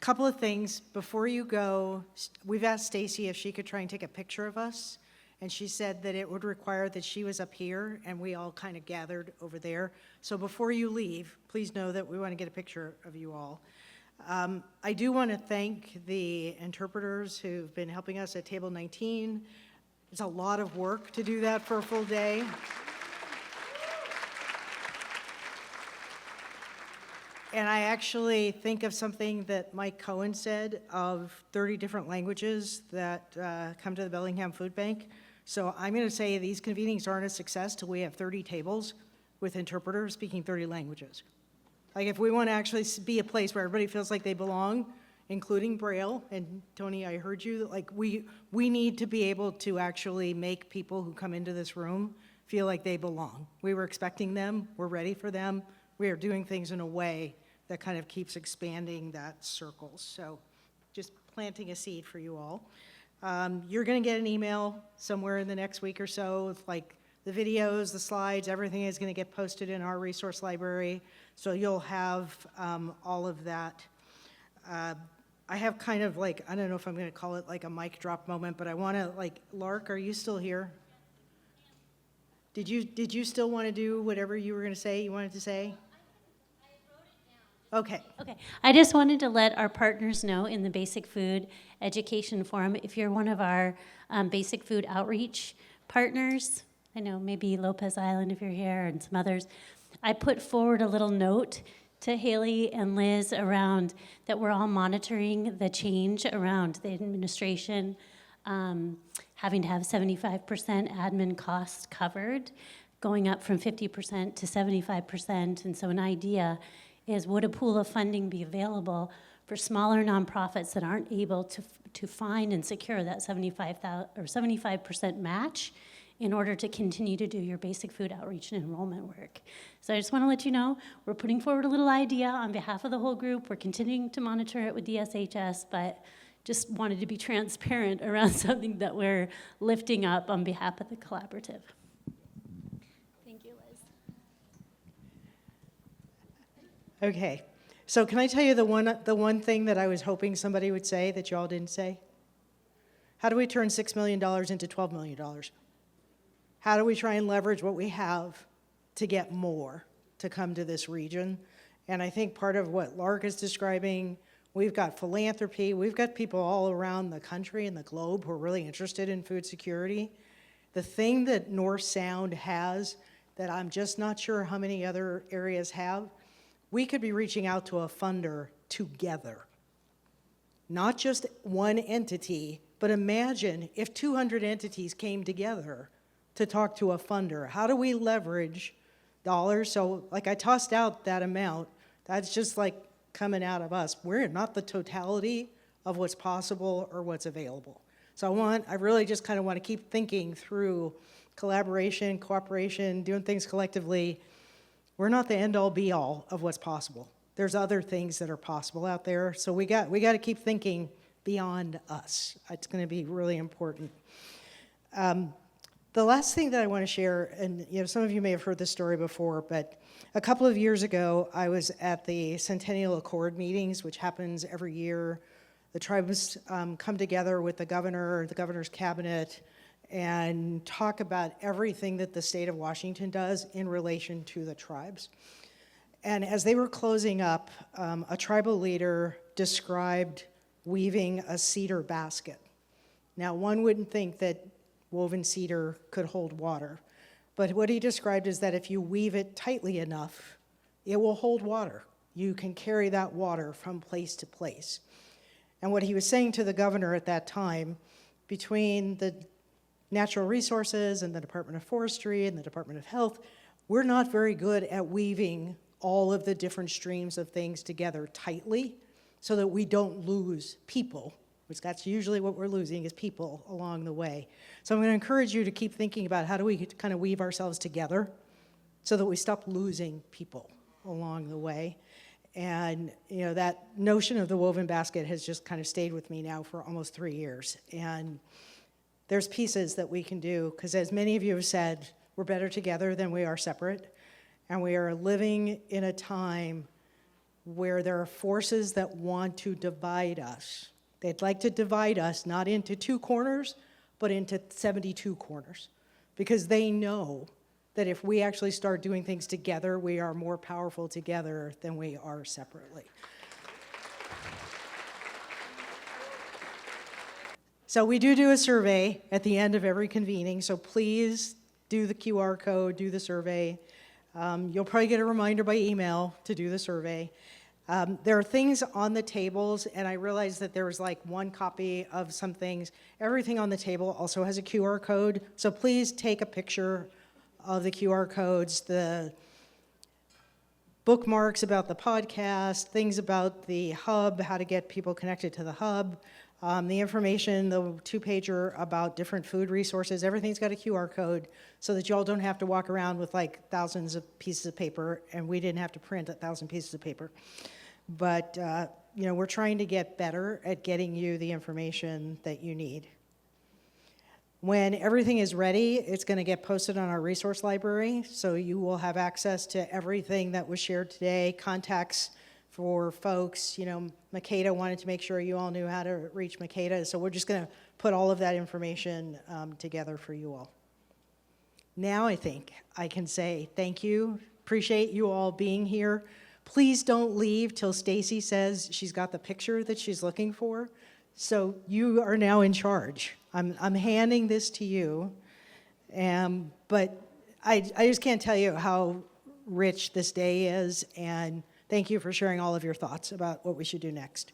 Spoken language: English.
Couple of things before you go. We've asked Stacy if she could try and take a picture of us, and she said that it would require that she was up here and we all kind of gathered over there. So before you leave, please know that we want to get a picture of you all. I do want to thank the interpreters who've been helping us at table 19. It's a lot of work to do that for a full day. And I actually think of something that Mike Cohen said of 30 different languages that come to the Bellingham Food Bank. So I'm going to say these convenings aren't a success till we have 30 tables with interpreters speaking 30 languages. Like if we want to actually be a place where everybody feels like they belong, including Braille, and Tony, I heard you, like we need to be able to actually make people who come into this room feel like they belong. We were expecting them, we're ready for them, we are doing things in a way that kind of keeps expanding that circle. So just planting a seed for you all. You're going to get an email somewhere in the next week or so with like the videos, the slides, everything is going to get posted in our resource library. So you'll have all of that. I have kind of like, I don't know if I'm going to call it like a mic drop moment, but I want to like, Lark, are you still here? Did you still want to do whatever you were going to say, you wanted to say? Okay. I just wanted to let our partners know in the Basic Food Education Forum, if you're one of our Basic Food Outreach partners, I know maybe Lopez Island if you're here and some others, I put forward a little note to Haley and Liz around that we're all monitoring the change around the administration having to have 75% admin costs covered, going up from 50% to 75%. And so an idea is, would a pool of funding be available for smaller nonprofits that aren't able to find and secure that 75% match in order to continue to do your basic food outreach and enrollment work? So I just want to let you know, we're putting forward a little idea on behalf of the whole group. We're continuing to monitor it with DSHS, but just wanted to be transparent around something that we're lifting up on behalf of the collaborative. Thank you, Liz. Okay, so can I tell you the one thing that I was hoping somebody would say that y'all didn't say? How do we turn $6 million into $12 million? How do we try and leverage what we have to get more to come to this region? And I think part of what Lark is describing, we've got philanthropy, we've got people all around the country and the globe who are really interested in food security. The thing that North Sound has that I'm just not sure how many other areas have, we could be reaching out to a funder together. Not just one entity, but imagine if 200 entities came together to talk to a funder. How do we leverage dollars? So like I tossed out that amount, that's just like coming out of us. We're not the totality of what's possible or what's available. So I really just kind of want to keep thinking through collaboration, cooperation, doing things collectively. We're not the end all be all of what's possible. There's other things that are possible out there. So we got to keep thinking beyond us. It's going to be really important. The last thing that I want to share, and some of you may have heard this story before, but a couple of years ago, I was at the Centennial Accord meetings, which happens every year. The tribes come together with the governor, the governor's cabinet, and talk about everything that the state of Washington does in relation to the tribes. And as they were closing up, a tribal leader described weaving a cedar basket. Now, one wouldn't think that woven cedar could hold water, but what he described is that if you weave it tightly enough, it will hold water. You can carry that water from place to place. And what he was saying to the governor at that time, between the Natural Resources and the Department of Forestry and the Department of Health, we're not very good at weaving all of the different streams of things together tightly so that we don't lose people, which that's usually what we're losing is people along the way. So I'm going to encourage you to keep thinking about how do we kind of weave ourselves together so that we stop losing people along the way. And that notion of the woven basket has just kind of stayed with me now for almost 3 years. And there's pieces that we can do, because as many of you have said, we're better together than we are separate. And we are living in a time where there are forces that want to divide us. They'd like to divide us not into 2 corners, but into 72 corners, because they know that if we actually start doing things together, we are more powerful together than we are separately. So we do a survey at the end of every convening, so please do the QR code, do the survey. You'll probably get a reminder by email to do the survey. There are things on the tables, and I realized that there was like 1 copy of some things. Everything on the table also has a QR code, so please take a picture of the QR codes, the bookmarks about the podcast, things about the hub, how to get people connected to the hub, the information, the 2-pager about different food resources. Everything's got a QR code so that y'all don't have to walk around with like thousands of pieces of paper, and we didn't have to print 1,000 pieces of paper. But we're trying to get better at getting you the information that you need. When everything is ready, it's going to get posted on our resource library, so you will have access to everything that was shared today, contacts for folks. Makeda wanted to make sure you all knew how to reach Makeda, so we're just going to put all of that information together for you all. Now I think I can say thank you. Appreciate you all being here. Please don't leave till Stacy says she's got the picture that she's looking for. So you are now in charge. I'm handing this to you, but I just can't tell you how rich this day is, and thank you for sharing all of your thoughts about what we should do next.